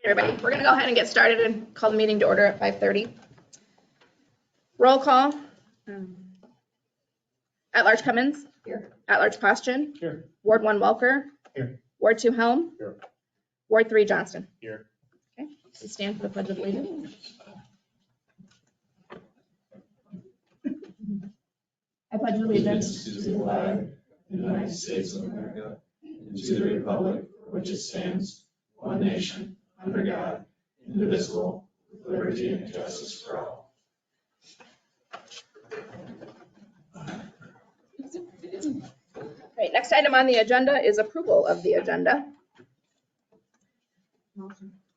Everybody, we're going to go ahead and get started and call the meeting to order at 5:30. Roll call. At-large Cummins. Here. At-large Poston. Here. Ward 1 Welker. Here. Ward 2 Helm. Here. Ward 3 Johnston. Here. Okay, please stand for the Pledge of Allegiance. I pledge allegiance To the flag of the United States of America and to the republic for which it stands, one nation, under God, indivisible, with liberty and justice for all. Right, next item on the agenda is approval of the agenda.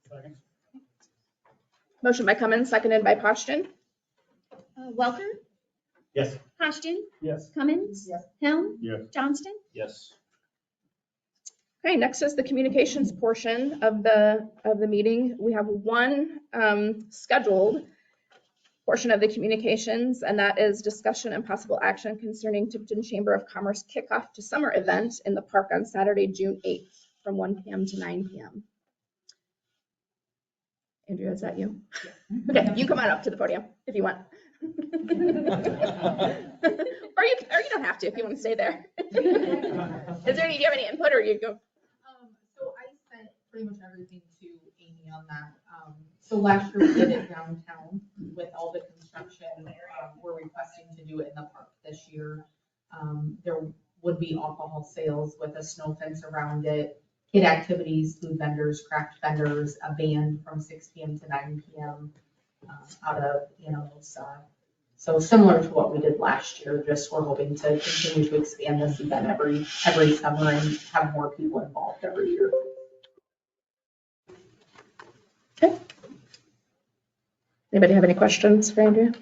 Second. Motion by Cummins, seconded by Poston. Welker, Yes. Poston, Yes. Cummins, Helm, Yes. Johnston. Yes. Okay, next is the communications portion of the meeting. We have one scheduled portion of the communications, and that is discussion and possible action concerning Tipton Chamber of Commerce kickoff to summer event in the park on Saturday, June 8th from 1 p.m. to 9 p.m. Andrea, is that you? Okay, you come on up to the podium if you want. or you don't have to if you want to stay there. Do you have any input, or you go? So I sent pretty much everything to Amy on that. So last year we did it downtown with all the construction. We're requesting to do it in the park this year. There would be alcohol sales with a snow fence around it, kid activities, food vendors, craft vendors, a band from 6 p.m. to 9 p.m. Out of, so similar to what we did last year, just we're hoping to continue to expand this event every summer and have more people involved every year. Okay. Anybody have any questions for Andrea?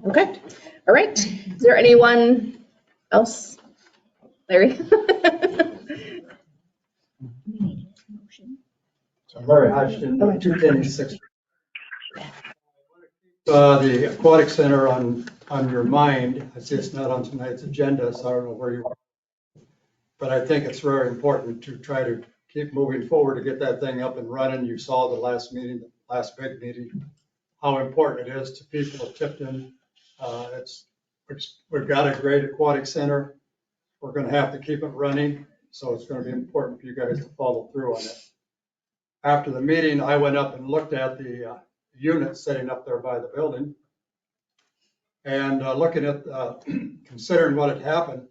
Okay, all right. Is there anyone else? Larry? Larry Hodgson, 210 the aquatic center on your mind. I see it's not on tonight's agenda, so I don't know where you are. But I think it's very important to try to keep moving forward to get that thing up and running. You saw the last meeting, the last big meeting, how important it is to people of Tipton. We've got a great aquatic center. We're going to have to keep it running, so it's going to be important for you guys to follow through on it. After the meeting, I went up and looked at the unit sitting up there by the building. And looking at, considering what had happened,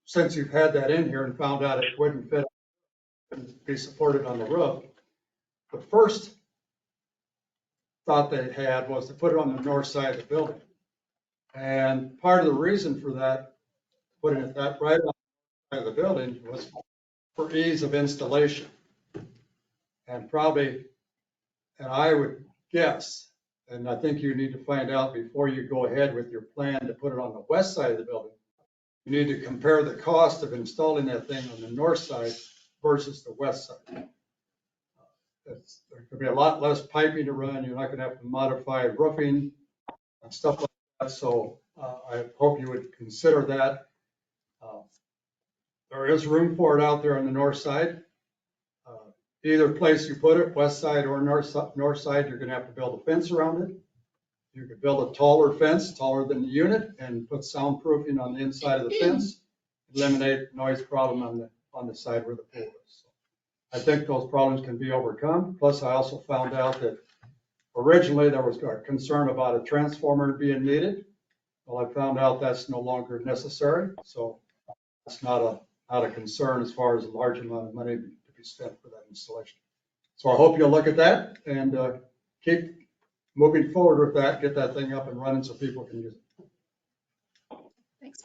since you've had that in here and found out it wouldn't fit and be supported on the roof, the first thought they had was to put it on the north side of the building. And part of the reason for that, putting it that right on the side of the building, was for ease of installation. And probably, and I would guess, and I think you need to find out before you go ahead with your plan to put it on the west side of the building, you need to compare the cost of installing that thing on the north side versus the west side. There could be a lot less piping to run. You're not going to have to modify roofing and stuff like that. So I hope you would consider that. There is room for it out there on the north side. Either place you put it, west side or north side, you're going to have to build a fence around it. You could build a taller fence, taller than the unit, and put soundproofing on the inside of the fence, eliminate noise problem on the side where the pool is. So I think those problems can be overcome. Plus, I also found out that originally there was a concern about a transformer being needed. Well, I found out that's no longer necessary, so it's not a concern as far as a large amount of money to be spent for that installation. So I hope you'll look at that and keep moving forward with that, get that thing up and running so people can use it. Thanks.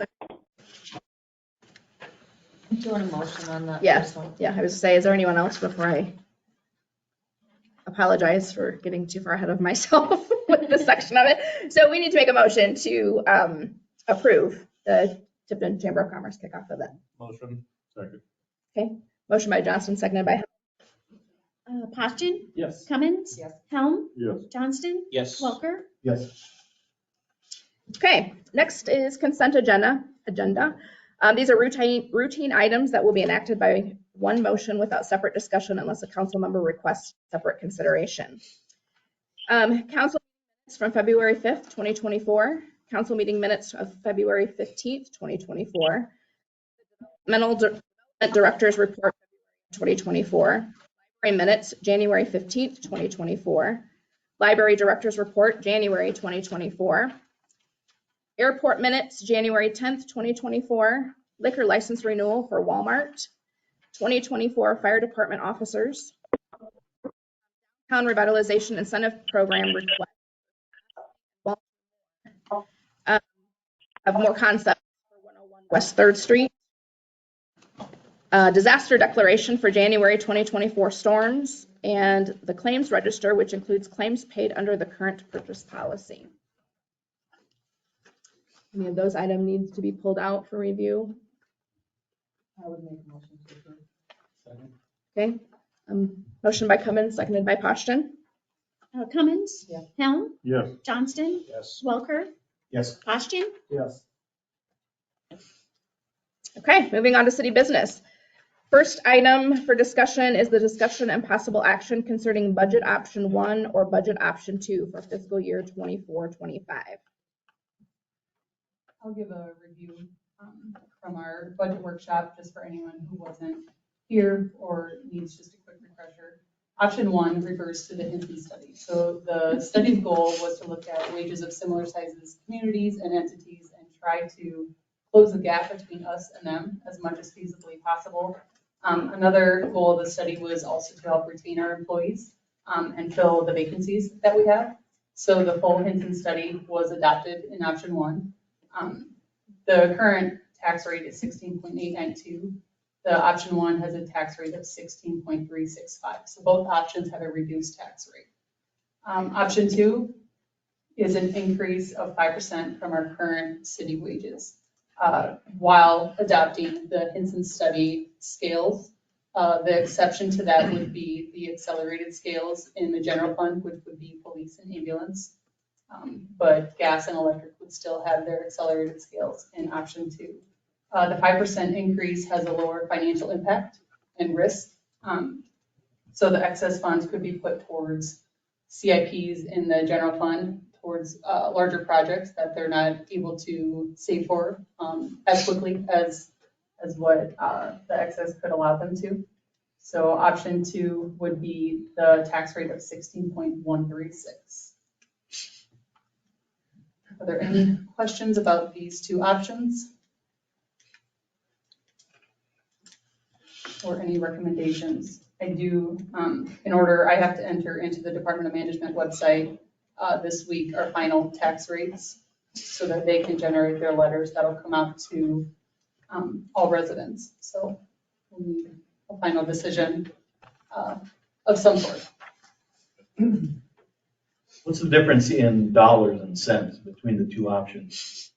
Do you want a motion on that? Yeah, first one? yeah, I was to say, is there anyone else before I apologize for getting too far ahead of myself with this section of it? So we need to make a motion to approve the Tipton Chamber of Commerce kickoff event. Motion. Second. Okay, motion by Johnston, seconded by Poston, Yes. Cummins, Yes. Helm, Yes. Johnston, Yes. Welker. Yes. Okay, next is consent agenda. These are routine items that will be enacted by one motion without separate discussion unless a council member requests separate consideration. Council minutes from February 5th, 2024. Council meeting minutes of February 15th, 2024. Mental Director's Report 2024. Library minutes, January 15th, 2024. Library Director's Report, January 2024. Airport minutes, January 10th, 2024. Liquor license renewal for Walmart. 2024 Fire Department officers. Town Revitalization Incentive Program request. Have more concepts for 101 West 3rd Street. Disaster declaration for January 2024 storms, and the claims register, which includes claims paid under the current purchase policy. Any of those items needs to be pulled out for review. I would make a motion to approve. Second. Okay. Motion by Cummins, seconded by Poston. Cummins? Yes. Helm? Yes. Johnston? Yes. Welker? Yes. Poston? Yes. Okay, moving on to city business. First item for discussion is the discussion and possible action concerning budget option 1 or budget option 2 for fiscal year 24-25. I'll give a review from our budget workshop, just for anyone who wasn't here or needs just a quick refresher. Option 1 refers to the Hinton study. So the study's goal was to look at wages of similar sizes communities and entities and try to close the gap between us and them as much as feasibly possible. Another goal of the study was also to help retain our employees and fill the vacancies that we have. So the full Hinton study was adopted in option 1. The current tax rate is 16.892. The option 1 has a tax rate of 16.365. So both options have a reduced tax rate. Option 2 is an increase of 5% from our current city wages, while adopting the Hinton study scales. The exception to that would be the accelerated scales in the general fund, which would be police and ambulance. But gas and electric would still have their accelerated scales in option 2. The 5% increase has a lower financial impact and risk. So the excess funds could be put towards CIPs in the general fund, towards larger projects that they're not able to save for as quickly as what the excess could allow them to. So option 2 would be the tax rate of 16.136. Are there any questions about these two options? Or any recommendations? I do, in order, I have to enter into the Department of Management website this week our final tax rates so that they can generate their letters that'll come out to all residents. So we'll need a final decision of some sort. What's the difference in dollars and cents between the two options?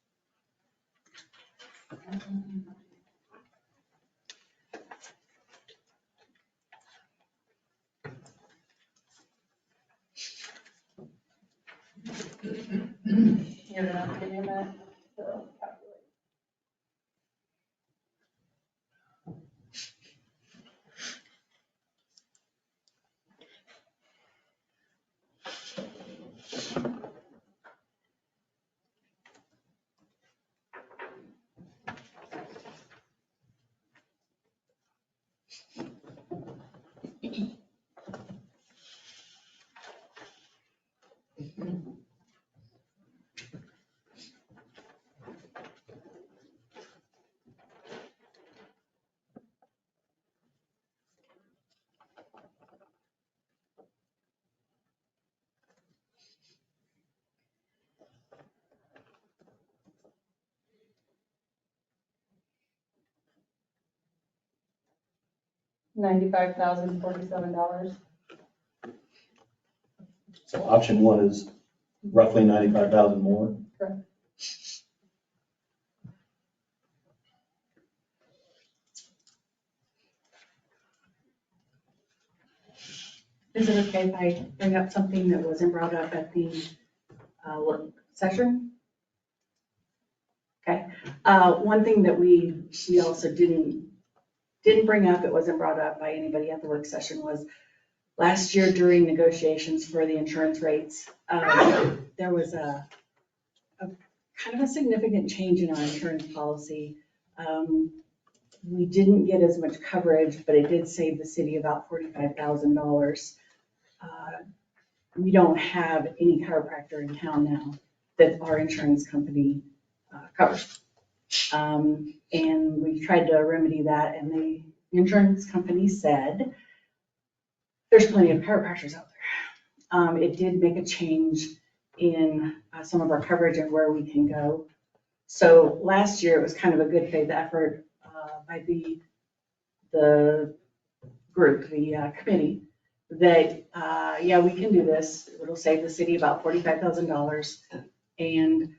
You're gonna give me a minute to calculate. $95,047. So option 1 is roughly 95,000 more. Correct. Is it okay if I bring up something that wasn't brought up at the work session? Okay. One thing that we also didn't bring up, it wasn't brought up by anybody at the work session, was last year during negotiations for the insurance rates, there was a kind of a significant change in our insurance policy. We didn't get as much coverage, but it did save the city about $45,000. We don't have any chiropractor in town now that our insurance company covers. And we tried to remedy that, and the insurance company said, there's plenty of chiropractors out there. It did make a change in some of our coverage and where we can go. So last year, it was kind of a good faith effort by the group, the committee, that, yeah, we can do this. It'll save the city about $45,000, and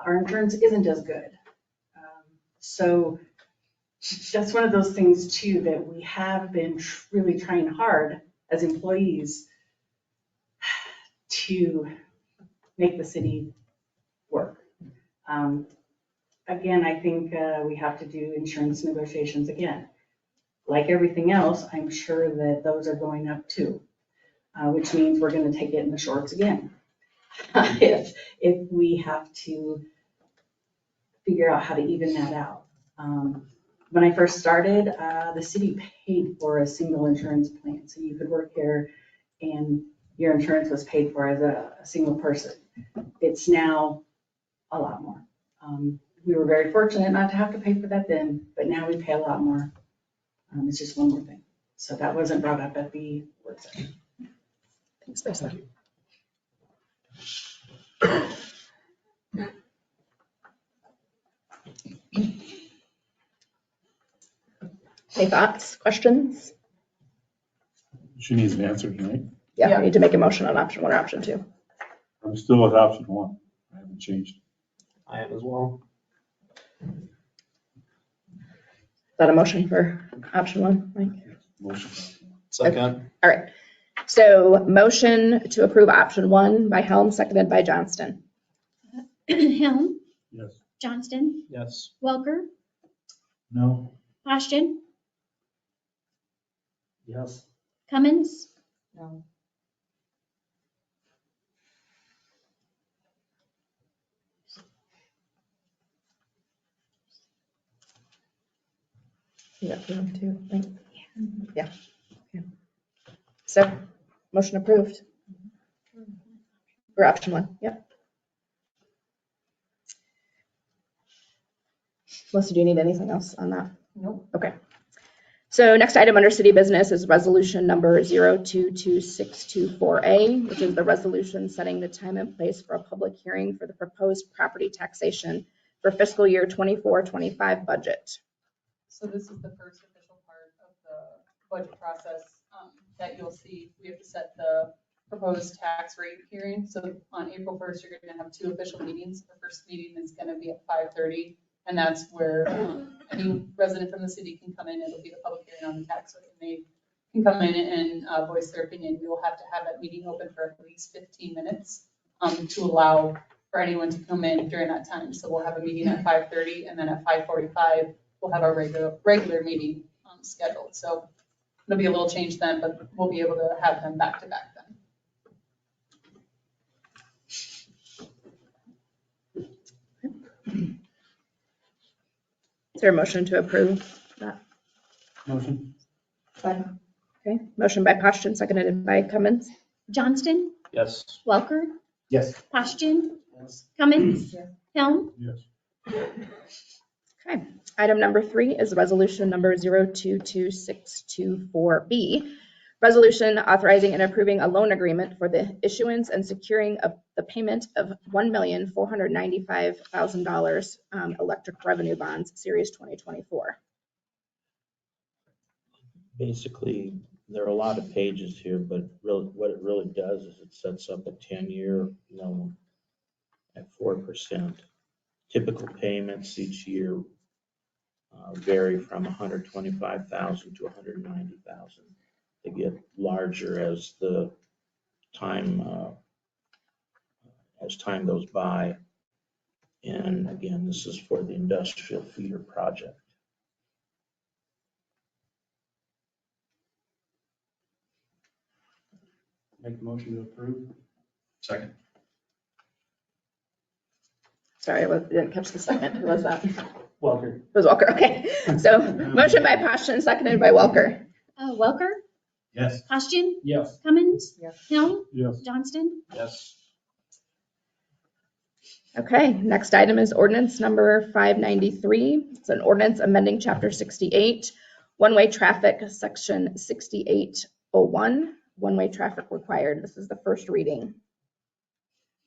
our insurance isn't as good. So that's one of those things too, that we have been really trying hard as employees to make the city work. Again, I think we have to do insurance negotiations again. Like everything else, I'm sure that those are going up too, which means we're going to take it in the shorts again. if we have to figure out how to even that out. When I first started, the city paid for a single insurance plan. So you could work here and your insurance was paid for as a single person. It's now a lot more. We were very fortunate not to have to pay for that then, but now we pay a lot more. It's just one more thing. So that wasn't brought up at the work session. Thanks, Lisa. Any thoughts, questions? She needs an answer tonight. Yeah, we need to make a motion on option 1 or option 2. I'm still with option 1. I haven't changed. I am as well. Is that a motion for option 1, Mike? Motion. Second. All right. So motion to approve option 1 by Helm, seconded by Johnston. Helm, Yes. Johnston, Yes. Welker, No. Ashton, Yes. Cummins, No. Yeah, 2, right? Yeah. Okay. So motion approved. For option 1, yep. Melissa, do you need anything else on that? Nope. Okay. So next item under city business is resolution number 022624A, which is the resolution setting the time and place for a public hearing for the proposed property taxation for fiscal year 24-25 budget. So this is the first official part of the budget process that you'll see. We have to set the proposed tax rate hearing. So on April 1st, you're going to have 2 official meetings. The first meeting is going to be at 5:30, and that's where any resident from the city can come in. It'll be the public hearing on the tax rate, and they can come in and voice their opinion. You'll have to have that meeting open for at least 15 minutes to allow for anyone to come in during that time. So we'll have a meeting at 5:30, and then at 5:45, we'll have our regular meeting scheduled. So it'll be a little change then, but we'll be able to have them back to back then. Is there a motion to approve that? Motion. Okay, motion by Poston, seconded by Cummins. Johnston, Yes. Welker, Yes. Ashton, Cummins, Helm, Yes. Okay, item number 3 is resolution number 022624B. Resolution authorizing and approving a loan agreement for the issuance and securing of the payment of $1,495,000 electric revenue bonds, series 2024. Basically, there are a lot of pages here, but really, what it really does is it sets up a 10-year loan at 4%. Typical payments each year vary from $125,000 to $190,000. They get larger as the time goes by. And And again, this is for the industrial feeder project. Make the motion to approve. Second. Sorry, I didn't catch the second. Who was that? It Walker. was Walker, okay. So motion by Passion, seconded by Walker. Welker, Yes. Postian, Yes. Cummins, Yes. Helm, Yes. Johnston. Yes. Okay, next item is ordinance number 593. It's an ordinance amending chapter 68, one-way traffic, section 6801, one-way traffic required. This is the first reading.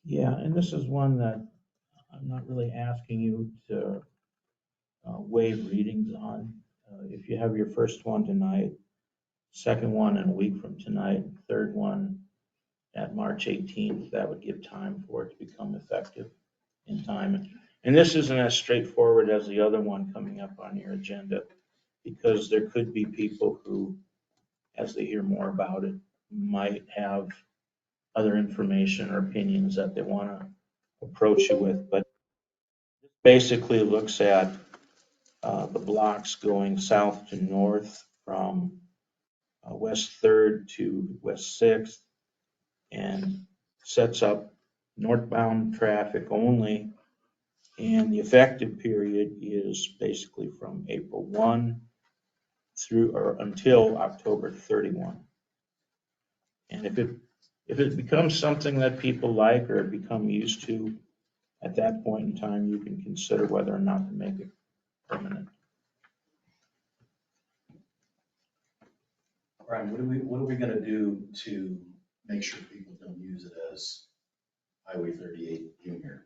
Yeah, and this is one that I'm not really asking you to waive readings on. If you have your first one tonight, second one in a week from tonight, third one at March 18th, that would give time for it to become effective in time. And this isn't as straightforward as the other one coming up on your agenda, because there could be people who, as they hear more about it, might have other information or opinions that they want to approach you with. But basically looks at the blocks going south to north from West 3rd to West 6th, and sets up northbound traffic only. And the effective period is basically from April 1 through or until October 31. And if it becomes something that people like or become used to, at that point in time, you can consider whether or not to make it permanent. Brian, what are we gonna do to make sure people don't use it as Highway 38 Junior?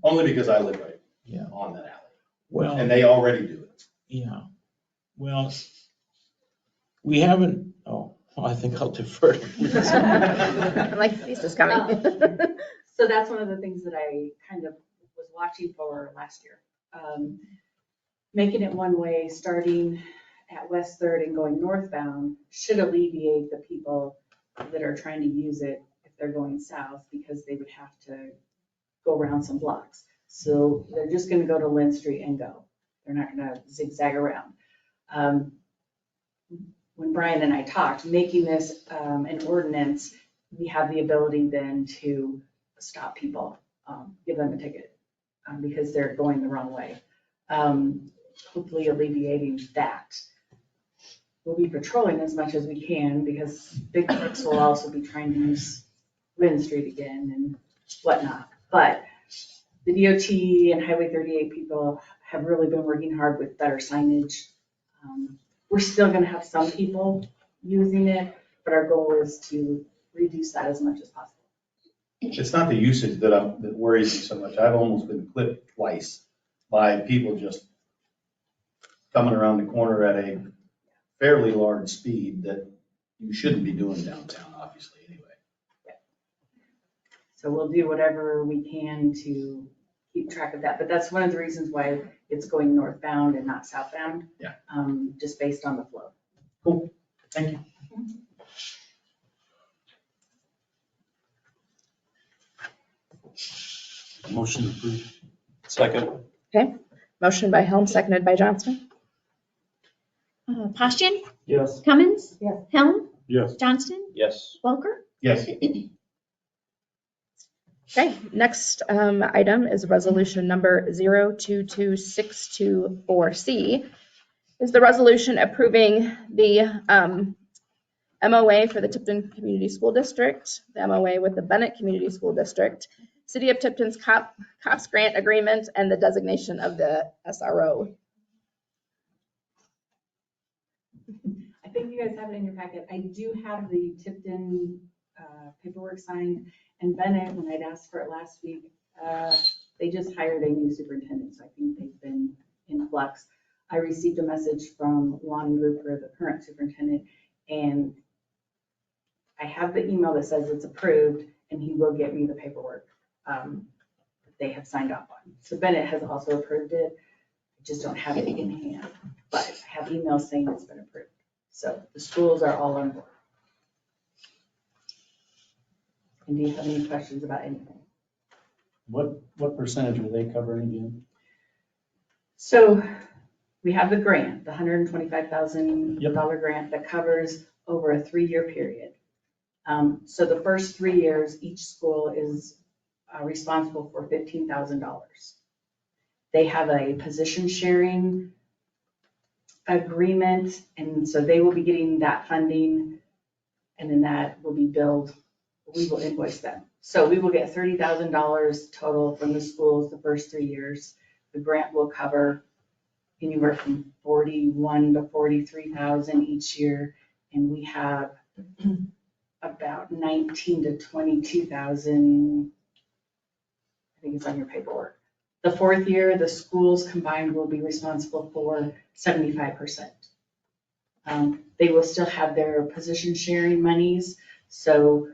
Only because I live right Yeah. on that alley, Well, and they already do it. yeah. Well, we haven't, I think I'll defer. Like, this is coming. So that's one of the things that I kind of was watching for last year. Making it one way, starting at West Third and going northbound should alleviate the people that are trying to use it if they're going south, because they would have to go around some blocks. So they're just gonna go to Lynn Street and go. They're not gonna zigzag around. When Brian and I talked, making this an ordinance, we have the ability then to stop people, give them a ticket because they're going the wrong way. Hopefully alleviating that. We'll be patrolling as much as we can, because big trucks will also be trying to use Lynn Street again and whatnot. But the DOT and Highway 38 people have really been working hard with better signage. We're still gonna have some people using it, but our goal is to reduce that as much as possible. It's not the usage that worries me so much. I've almost been clipped twice by people just coming around the corner at a fairly large speed that you shouldn't be doing downtown, obviously, anyway. So we'll do whatever we can to keep track of that, but that's one of the reasons why it's going northbound and not southbound. Yeah. Just based on the flow. Cool, thank you. Motion approved. Second. Okay, motion by Helm, seconded by Johnston. Postian, Yes. Cummins, Yes. Helm, Yes. Johnston, Yes. Welker. Yes. Okay, next item is resolution number 022624C. Is the resolution approving the MOA for the Tipton Community School District, the MOA with the Bennett Community School District, City of Tipton's COPS grant agreement, and the designation of the SRO. I think you guys have it in your packet. I do have the Tipton paperwork signed, and Bennett, when I'd asked for it last week, they just hired a new superintendent, so I think they've been in flux. I received a message from Lonnie Rupert, the current superintendent, and I have the email that says it's approved, and he will get me the paperwork that they have signed off on. So Bennett has also approved it. I just don't have it in hand, but I have emails saying it's been approved. So the schools are all on board. And do you have any questions about anything? What percentage are they covering again? So we have the grant, the $125,000 grant that covers over a 3-year period. So the first 3 years, each school is responsible for $15,000. They have a position sharing agreement, and so they will be getting that funding, and then that will be billed. We will invoice them. So we will get $30,000 total from the schools the first 3 years. The grant will cover anywhere from 41 to 43,000 each year, and we have about 19 to 22,000. I think it's on your paperwork. The 4th year, the schools combined will be responsible for 75%. They will still have their position sharing monies, so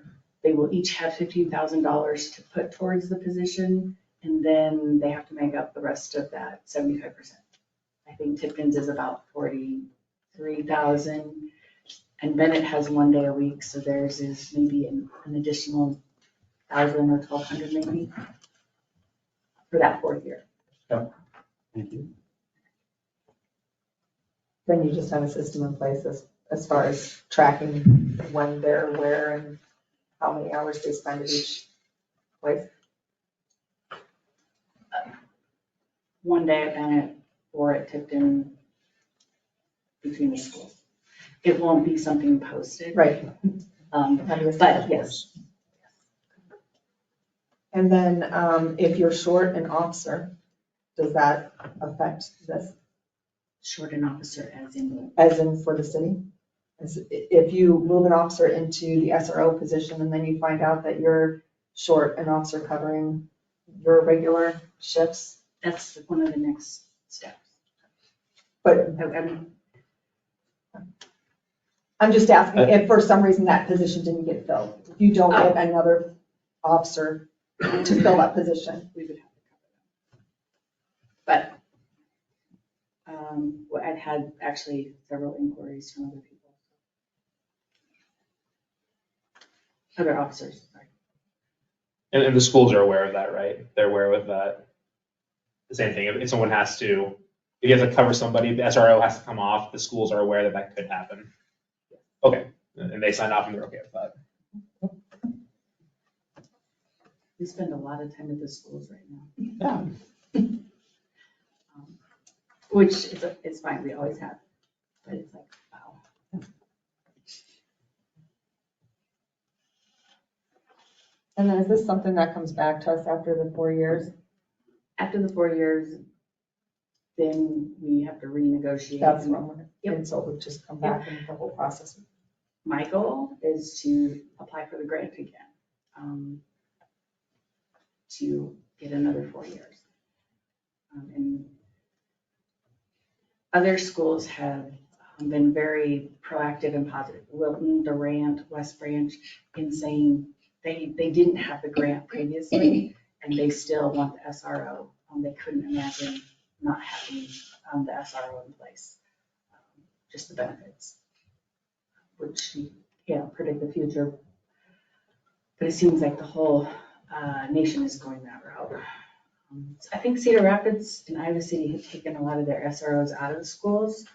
they will each have $15,000 to put towards the position, and then they have to make up the rest of that 75%. I think Tipton's is about 43,000, and Bennett has 1 day a week, so theirs is maybe an additional 1,000 or 1,200 maybe for that 4th year. Thank you. Then you just have a system in place as far as tracking when they're where and how many hours they spend at each place. 1 day at Bennett, 4 at Tipton, between the schools. It won't be something posted. Right. But yes. And then if you're short an officer, does that affect this, Short an officer as in for the city? If you move an officer into the SRO position and then you find out that you're short an officer covering your regular shifts? That's one of the next steps. But I'm just asking if for some reason that position didn't get filled. If you don't get another officer to fill that position. We would have to cover that. But well, I've had actually several inquiries from other people. Other officers, sorry. And the schools are aware of that, right? They're aware of that. The same thing, if someone has to, if you have to cover somebody, the SRO has to come off, the schools are aware that that could happen. Okay, and they sign off and they're okay with that. We spend a lot of time at the schools right now. Yeah. Which is fine, we always have, but it's like, wow. And then is this something that comes back to us after the 4 years? After the 4 years, then we have to renegotiate. That's when, Yep. and so it would just come back and the whole process. My goal is to apply for the grant again, to get another 4 years. And other schools have been very proactive and positive. Wilton, Durant, West Branch, in saying they didn't have the grant previously and they still want the SRO. They couldn't imagine not having the SRO in place, just the benefits, which you can't predict the future. But it seems like the whole nation is going that route. I think Cedar Rapids and Iowa City have taken a lot of their SROs out of the schools.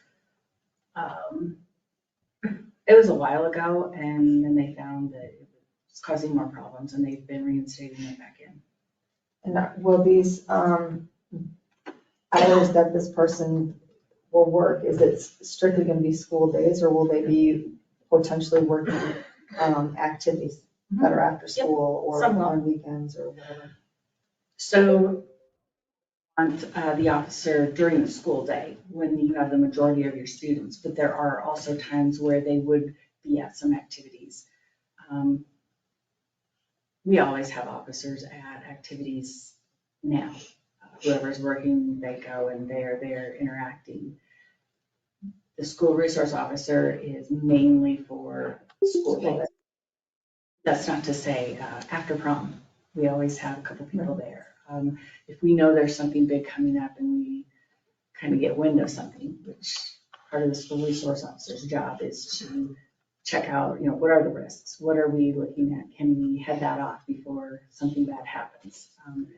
It was a while ago, and then they found that it was causing more problems, and they've been reinstating it back in. And will these hours that this person will work, is it strictly going to be school days, or will they be potentially working activities that are after school or on weekends or whatever? So the officer during the school day when you have the majority of your students, but there are also times where they would be at some activities. We always have officers at activities now. Whoever's working, they go and they're there interacting. The school resource officer is mainly for school day. That's not to say after prom, we always have a couple people there. If we know there's something big coming up and we kind of get wind of something, which part of the school resource officer's job is to check out, what are the risks? What are we looking at? Can we head that off before something bad happens?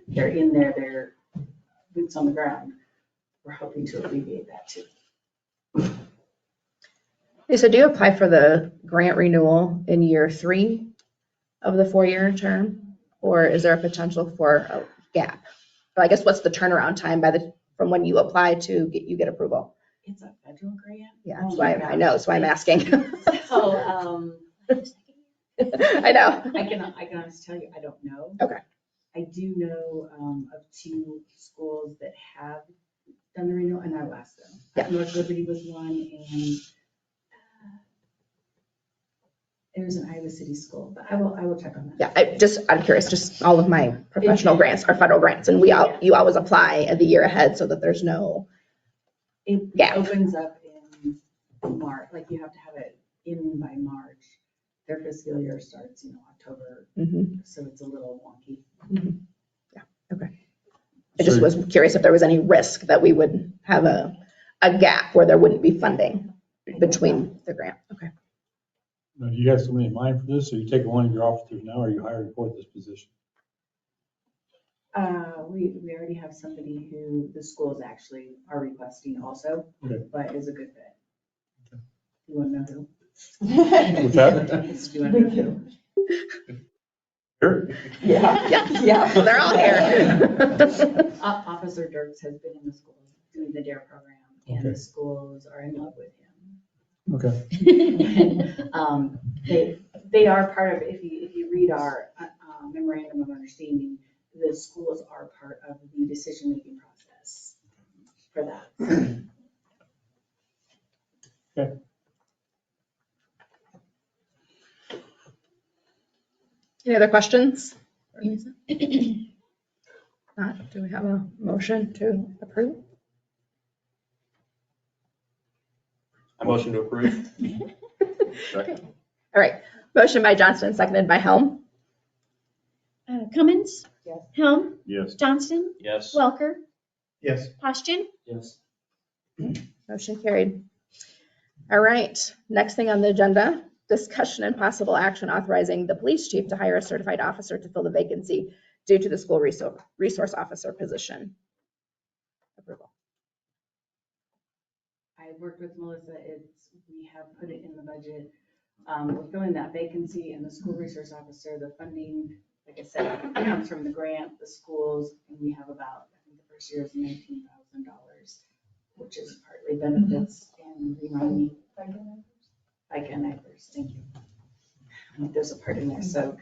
They're in there, they're boots on the ground. We're hoping to alleviate that too. Lisa, do you apply for the grant renewal in year 3 of the 4-year term? Or is there a potential for a gap? But I guess what's the turnaround time from when you apply to you get approval? It's a federal grant. Yeah, Oh that's my why I gosh. know, that's why I'm asking. So, I know. I can honestly tell you, I don't know. Okay. I do know of 2 schools that have done the renewal, and I'll ask them. Yeah. North Liberty was one, and there's an Iowa City school, but I will check on that. Yeah, I'm curious, just all of my professional grants are federal grants, and you always apply the year ahead so that there's no It gap. opens up in March, like you have to have it in by March. Their fiscal year starts, October, so it's a little wonky. Yeah, okay. I just was curious if there was any risk that we would have a gap where there wouldn't be funding between the grant. Okay. Now, do you have somebody in mind for this, or you take one of your officers now, or are you hiring for this position? We already have somebody who the schools actually are requesting also, Okay. but is a good fit. Okay. You want to know who? What's that? Do you want to know who? Sure. Yeah. They're all here. Officer Dirks has been in the schools doing the DARE program, and the schools are in love with him. Okay. They are part of, if you read our memorandum of understanding, the schools are part of the decision-making process for that. Okay. Any other questions? Not, do we have a motion to approve? I motion to approve. Okay. All right, motion by Johnston, seconded by Helm. Cummins? Yes. Helm? Yes. Johnston? Yes. Welker? Yes. Poschin? Yes. Motion carried. All right, next thing on the agenda, discussion and possible action authorizing the police chief to hire a certified officer to fill the vacancy due to the school resource officer position. Approval. I worked with Melissa, we have put it in the budget. We're filling that vacancy, and the school resource officer, the funding, like I said, comes from the grant, the schools, and we have about, I think the first year is $19,000, which is partly benefits and remind me. FICA and IFRS, thank you. I think there's a part in there, so.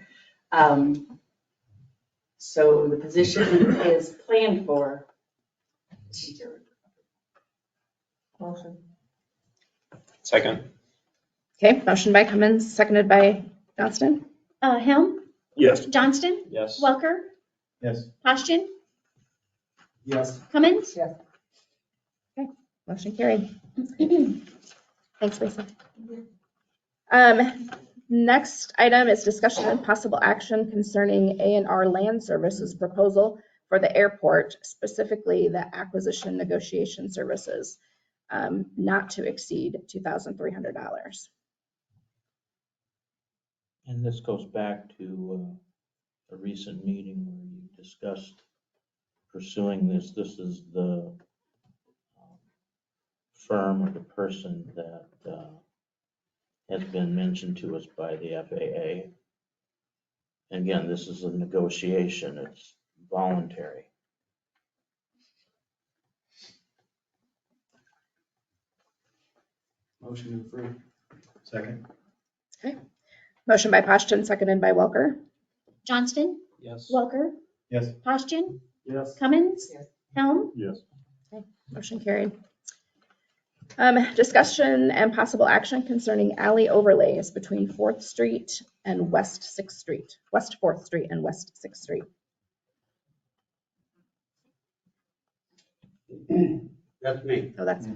So the position is planned for. Motion. Second. Okay, motion by Cummins, seconded by Johnston. Helm? Yes. Johnston? Yes. Welker? Yes. Poschin? Yes. Cummins? Yes. Motion carried. Thanks, Lisa. Next item is discussion and possible action concerning A&R Land Services proposal for the airport, specifically the acquisition negotiation services, not to exceed $2,300. And this goes back to a recent meeting where you discussed pursuing this. This is the firm or the person that has been mentioned to us by the FAA. And again, this is a negotiation, it's voluntary. Motion to approve. Second. Motion by Poschin, seconded by Welker. Johnston? Yes. Welker? Yes. Poschin? Yes. Cummins? Yes. Helm? Yes. Motion carried. Discussion and possible action concerning alley overlays between 4th Street and West 6th Street, West 4th Street and West 6th Street. That's me. Oh, that's,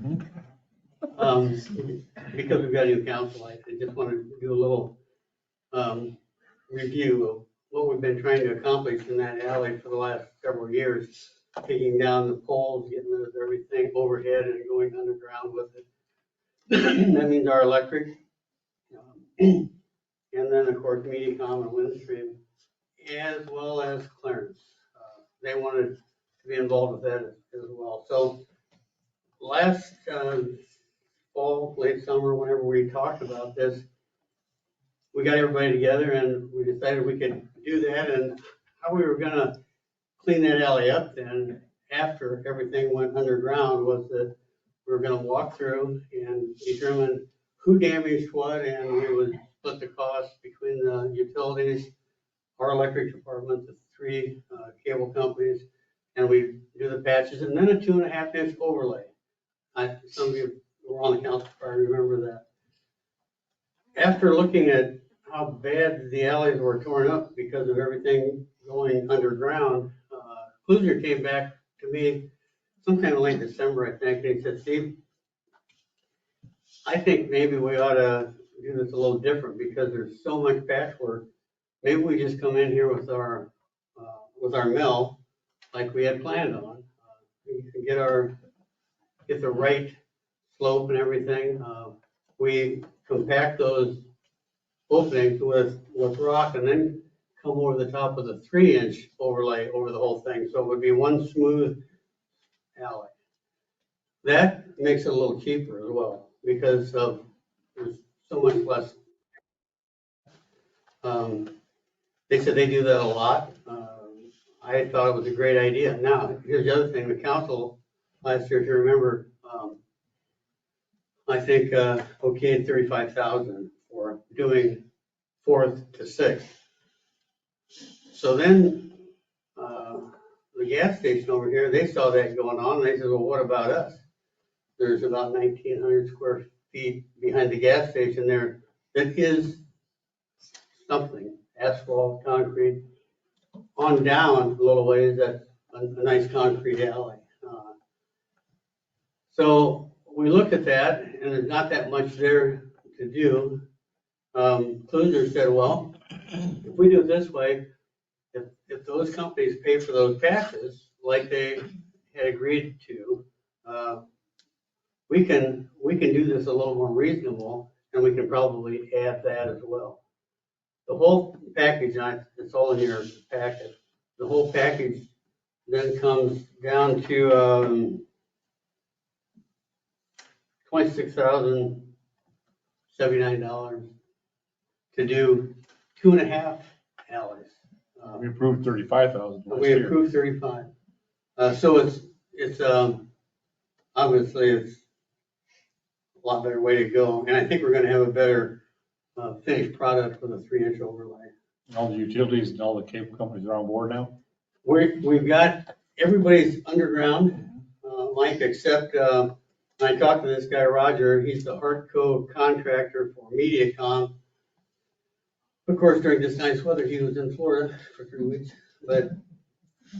Because we've got a new council, I just want to do a little review of what we've been trying to accomplish in that alley for the last several years. Taking down the poles, getting rid of everything overhead and going underground with it. That means our electric. And then, of course, Mediacom and Windstream, as well as Clarence. They wanted to be involved with that as well. So last fall, late summer, whenever we talked about this, we got everybody together and we decided we could do that, and how we were gonna clean that alley up then, after everything went underground, was that we were gonna walk through and determine who damaged what, and we would split the cost between the utilities, our electric department, the three cable companies, and we do the patches, and then a 2.5-inch overlay. Some of you who were on the council probably remember that. After looking at how bad the alleys were torn up because of everything going underground, Kluser came back to me sometime in late December, I think, and he said, Steve, I think maybe we ought to do this a little different because there's so much patchwork. Maybe we just come in here with our mill like we had planned on. We can get the right slope and everything. We compact those openings with rock and then come over the top with a 3-inch overlay over the whole thing. So it would be one smooth alley. That makes it a little cheaper as well because there's so much less. They said they do that a lot. I thought it was a great idea. Now, here's the other thing. The council last year, if you remember, I think okayed $35,000 for doing 4th to 6th. So then the gas station over here, they saw that going on. And they said, well, what about us? There's about 1,900 square feet behind the gas station there that is something, asphalt, concrete. On down a little ways, that's a nice concrete alley. So we looked at that, and there's not that much there to do. Kluser said, well, if we do it this way, if those companies pay for those patches like they had agreed to, we can do this a little more reasonable, and we can probably add that as well. The whole package, it's all in your packet. The whole package then comes down to $26,079 to do 2.5 alleys. We approved 35,000 last We year. approved 35. So it's obviously it's a lot better way to go, and I think we're going to have a better finished product with a 3-inch overlay. All the utilities and all the cable companies are on board now? We've got, everybody's underground, Mike, except, I talked to this guy, Roger, he's the hardcore contractor for Mediacom. Of course, during this nice weather, he was in Florida for 3 weeks, but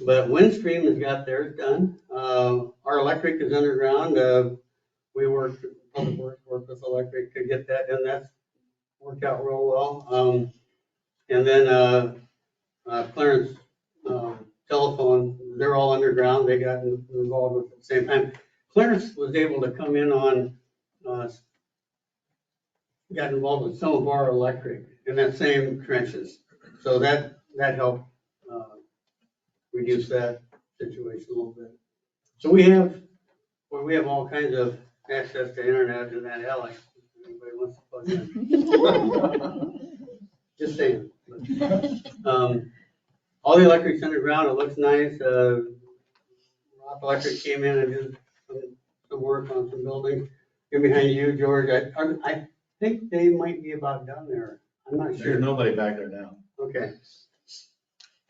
Windstream has got theirs done. Our electric is underground. We worked, Public Works worked with electric to get that, and that's worked out real well. And then Clarence Telephone, they're all underground. They got involved with it at the same time. Clarence was able to come in on, got involved with some of our electric in that same trenches. So that helped reduce that situation a little bit. So we have all kinds of access to internet in that alley. If anybody wants to plug in. Just saying. All the electric's underground. It looks nice. Rock Electric came in and did some work on some buildings. Here behind you, George. I think they might be about done there. I'm not sure. There's nobody back there now. Okay.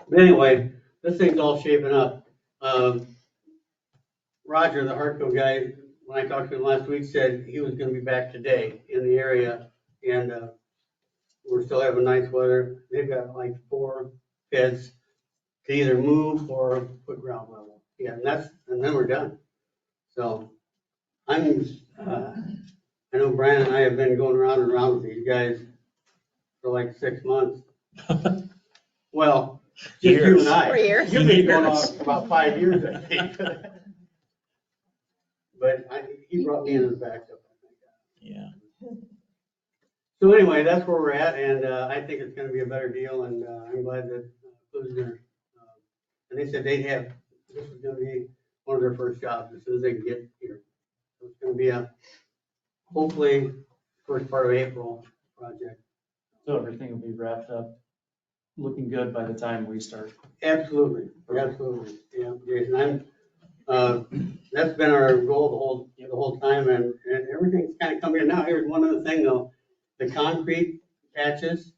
But anyway, this thing's all shaping up. Roger, the Hardco guy, when I talked to him last week, said he was going to be back today in the area, and we're still having nice weather. They've got like 4 beds to either move or put ground level. Yeah, and then we're done. So I know Brian and I have been going around and around with these guys for like 6 months. Well, just you and I. 4 years. You've been going on about 5 years, I think. But he brought me in as backup. Yeah. So anyway, that's where we're at, and I think it's gonna be a better deal, and I'm glad that Cluesner, and they said they'd have, this is gonna be one of their first jobs as soon as they can get here. So it's gonna be a, hopefully, first part of April project. So everything will be wrapped up, looking good by the time we start. Absolutely, absolutely, yeah, Jason, that's been our goal the whole time, and everything's kind of coming in now. Here's one other thing though, the concrete patches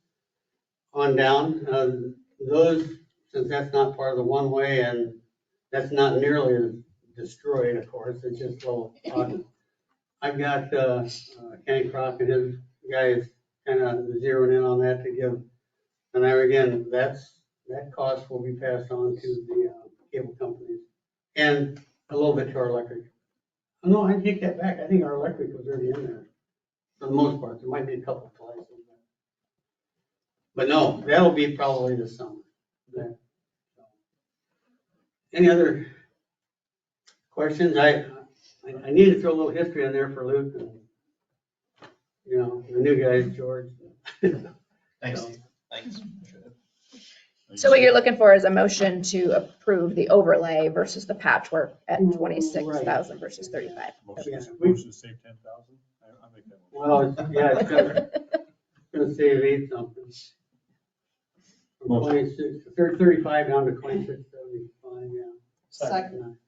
on down, those, since that's not part of the one-way and that's not nearly as destroyed, of course, it's just a little, I've got, Kenny Crock and his guys kind of zeroing in on that to give, and there again, that cost will be passed on to the cable companies and a little bit to our electric. Oh, no, I take that back. I think our electric was already in there for the most part. There might be a couple of places. But no, that'll be probably this summer. Any other questions? I need to throw a little history in there for Luke and, you know, the new guys, George. Thanks. So, Thanks. So what you're looking for is a motion to approve the overlay versus the patchwork at Right. 26,000 versus 35. Motion Yeah. motion to save 10,000? I'll make that motion. Well, it's gonna save 8 something. From 26, 35 down to 2675, yeah. Second.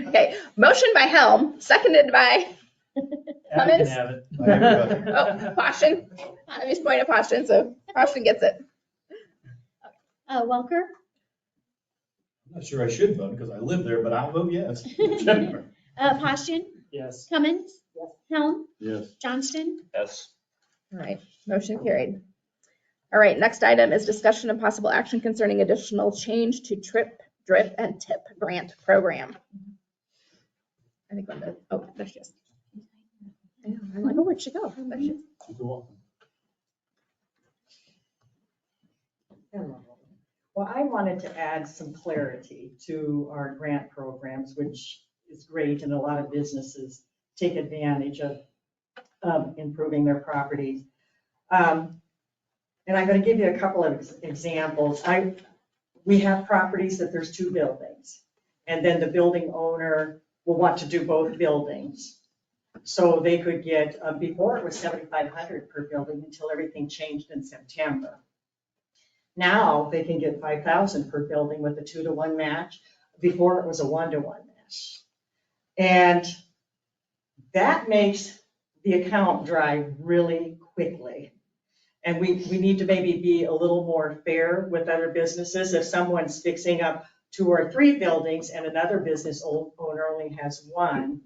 Okay, motion by Helm, seconded by Adam can Cummins. have it. Oh, Poston. I just pointed at Poston, so Poston gets it. Welker, I'm not sure I should vote because I live there, but I'll vote yes. Poston, Yes. Cummins, Helm, Yes. Johnston. Yes. All right, motion carried. All right, next item is discussion and possible action concerning additional change to TRIP, DRIP, and TIP grant program. I think Linda, oh, there she is. I'm like, oh, where'd she go? There she is. You're welcome. Hello. Well, I wanted to add some clarity to our grant programs, which is great, and a lot of businesses take advantage of improving their properties. And I'm going to give you a couple of examples. We have properties that there's 2 buildings, and then the building owner will want to do both buildings. So they could get, before it was $7,500 per building until everything changed in September. Now they can get $5,000 per building with a 2-to-1 match. Before it was a 1-to-1 match. And that makes the account dry really quickly. And we need to maybe be a little more fair with other businesses. If someone's fixing up 2 or 3 buildings and another business owner only has 1,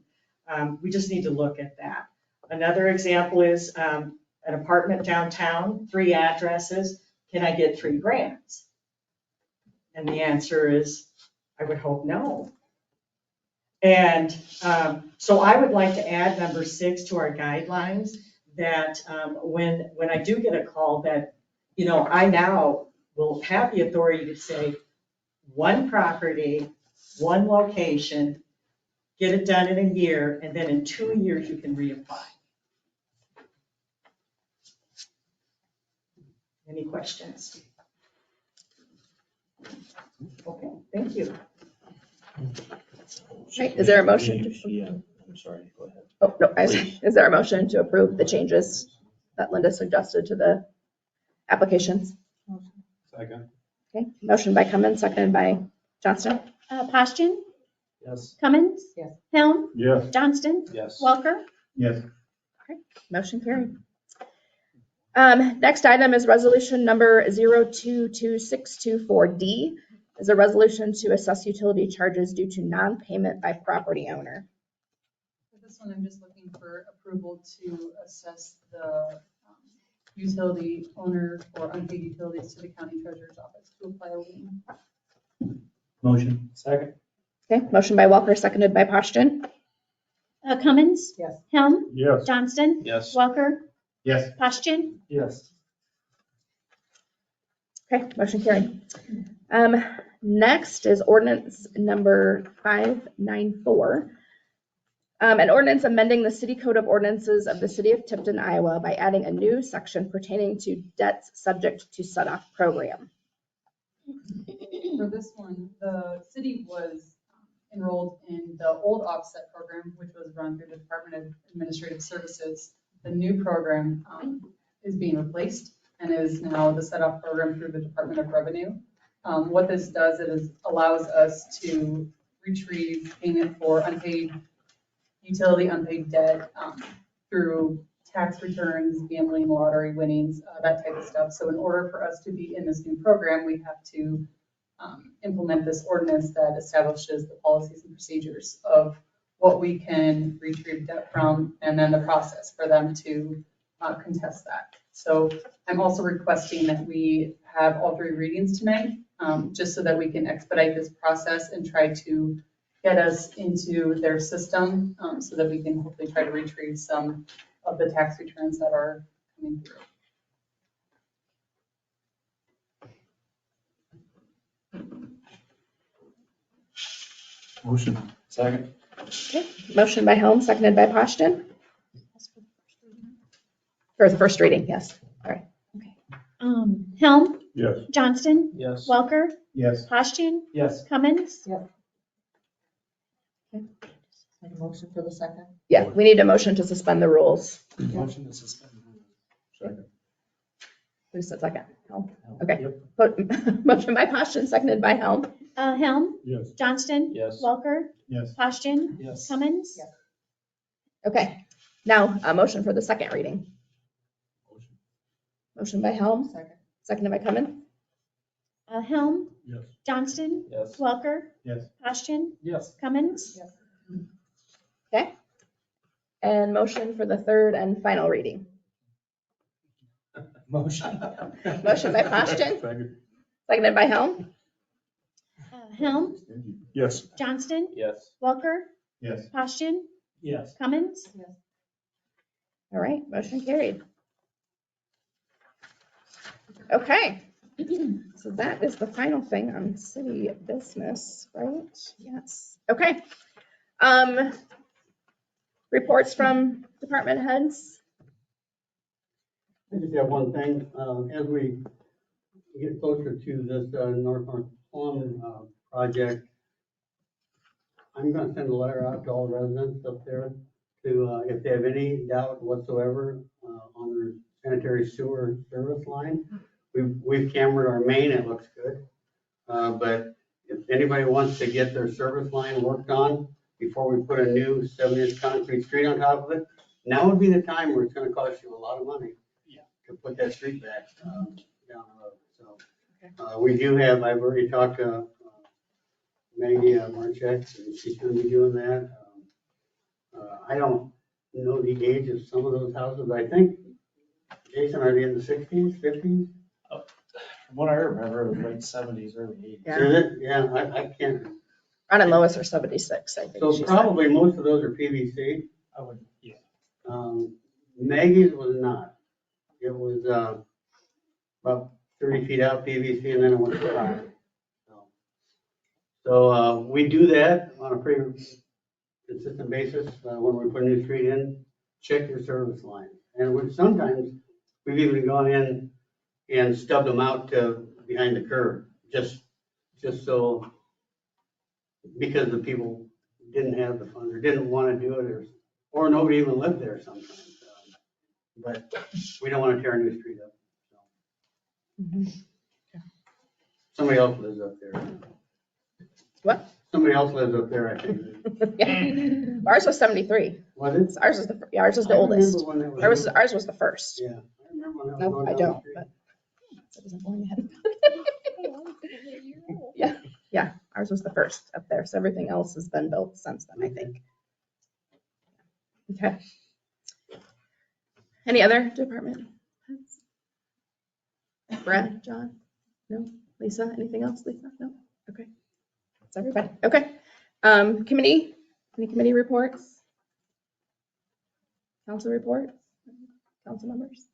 we just need to look at that. Another example is an apartment downtown, 3 addresses. Can I get 3 grants? And the answer is, I would hope no. And so I would like to add number 6 to our guidelines, that when I do get a call that, you know, I now will have the authority to say 1 property, 1 location, get it done in a year, and then in 2 years you can reapply. Any questions? Okay, thank you. Right, is there a motion to? Yeah, I'm sorry, go ahead. Oh, no, is there a motion to approve the changes that Linda suggested to the applications? Second. Okay, motion by Cummins, seconded by Johnston. Poston, Yes. Cummins. Yes. Helm, Yes. Johnston, Yes. Welker. Yes. Motion carried. Next item is resolution number 022624D, is a resolution to assess utility charges due to non-payment by property owner. For this one, I'm just looking for approval to assess the utility owner for unpaid utilities to the county treasurer's office to apply a lien. Motion. Second. Okay, motion by Welker, seconded by Poston. Cummins. Yes. Helm, Yes. Johnston, Yes. Welker, Yes. Poston. Yes. Okay, motion carried. Next is ordinance number 594. An ordinance amending the city code of ordinances of the city of Tipton, Iowa by adding a new section pertaining to debts subject to set-off program. For this one, the city was enrolled in the old offset program, which was run through the Department of Administrative Services. The new program is being replaced and is now the set-off program through the Department of Revenue. What this does is allows us to retrieve payment for unpaid utility, unpaid debt through tax returns, gambling, lottery winnings, that type of stuff. So in order for us to be in this new program, we have to implement this ordinance that establishes the policies and procedures of what we can retrieve debt from, and then the process for them to contest that. So I'm also requesting that we have all 3 readings tonight, just so that we can expedite this process and try to get us into their system, so that we can hopefully try to retrieve some of the tax returns that are coming through. Motion. Second. Okay. Motion by Helm, seconded by Poston. For the first reading, yes. All right. Helm, Yes. Johnston, Yes. Welker, Yes. Poston, Yes. Cummins. Make a motion for the second? Yeah, we need a motion to suspend the rules. Motion to suspend. Second. Who said second? Helm. Helm. Okay. Yep. Motion by Poston, seconded by Helm. Helm, Yes. Johnston, Yes. Welker, Yes. Poston, Yes. Cummins. Yes. Okay. Now, a motion for the second reading. Motion. Motion by Helm, Second. seconded by Cummins. Helm, Yes. Johnston, Yes. Welker, Yes. Poston, Yes. Cummins. Yes. Okay. And motion for the third and final reading. Motion. Motion by Poston, Second. seconded by Helm. Helm, Yes. Johnston, Yes. Welker, Yes. Poston, Yes. Cummins. All right, motion carried. Okay. So that is the final thing on city business, right? Yes. Okay. Reports from department heads. I just have one thing, as we get closer to this North Plum project, I'm gonna send a letter out to all the residents up there to, if they have any doubt whatsoever on their sanitary sewer service line. We've cambered our main, it looks good. But if anybody wants to get their service line worked on before we put a new 7-inch concrete street on top of it, now would be the time where it's gonna cost you a lot of money to put that street back down the road. So we do have, I've already talked to Maggie Marchek, and she's gonna be doing that. I don't know the age of some of those houses. I think, Jason, are they in the 60s, 50s? From what I remember, it was late 70s, early 80s. Yeah. Is it? Yeah, I can't. Ron and Lois are 76, I think. So she said. probably most of those are PVC. I would, yeah. Maggie's was not. It was about 30 feet out PVC, and then it went to 5. So we do that on a pretty consistent basis when we put a new street in. Check your service line, and sometimes we've even gone in and stubbed them out to behind the curb, just so, because the people didn't have the funds or didn't want to do it, or nobody even lived there sometimes. But we don't want to tear a new street up. So. Somebody else lives up there. What? Somebody else lives up there, I think. Yeah. Ours was 73. Was it? Ours was the I oldest. remember when it was. Ours was the first. Yeah. I remember when it was No, going I down the don't, street. but that doesn't go in yet. Yeah, ours was the first up there, so everything else has been built since then, I think. Okay. Any other department heads? Brad, John? No? Lisa, anything else, Lisa? No? Okay. That's everybody. Okay. Committee, any committee reports? Council reports? Council members?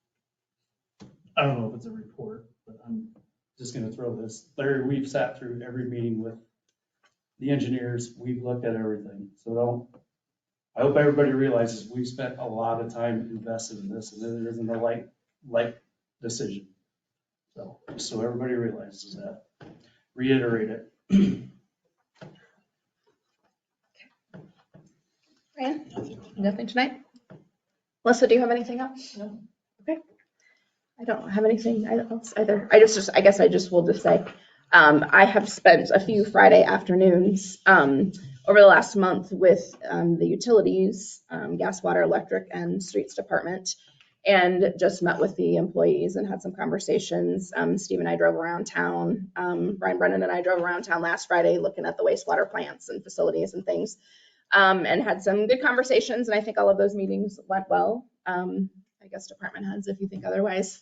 I don't know if it's a report, but I'm just gonna throw this. Larry, we've sat through every meeting with the engineers. We've looked at everything. So I hope everybody realizes we've spent a lot of time invested in this, and it isn't a light decision. So, just so everybody realizes that, reiterate it. Ryan? Nothing tonight? Melissa, do you have anything else? No. Okay. I don't have anything else either. I guess I just will just say, I have spent a few Friday afternoons over the last month with the utilities, gas, water, electric, and streets department, and just met with the employees and had some conversations. Steve and I drove around town. Brian Brennan and I drove around town last Friday looking at the wastewater plants and facilities and things, and had some good conversations. And I think all of those meetings went well. I guess department heads, if you think otherwise,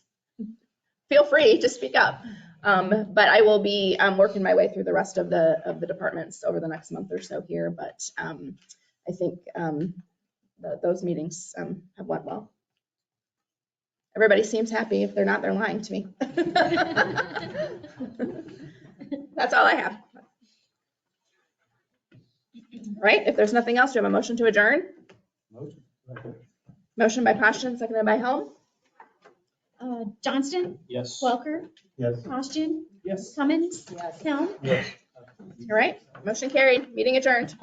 feel free to speak up. But I will be working my way through the rest of the departments over the next month or so here. But I think those meetings have went well. Everybody seems happy. If they're not, they're lying to me. That's all I have. Right? If there's nothing else, do you have a motion to adjourn? Motion by Poston, seconded by Helm. Johnston, Yes. Welker, Yes. Poston, Yes. Cummins, Yes. Helm. Yes. All right, motion carried, meeting adjourned.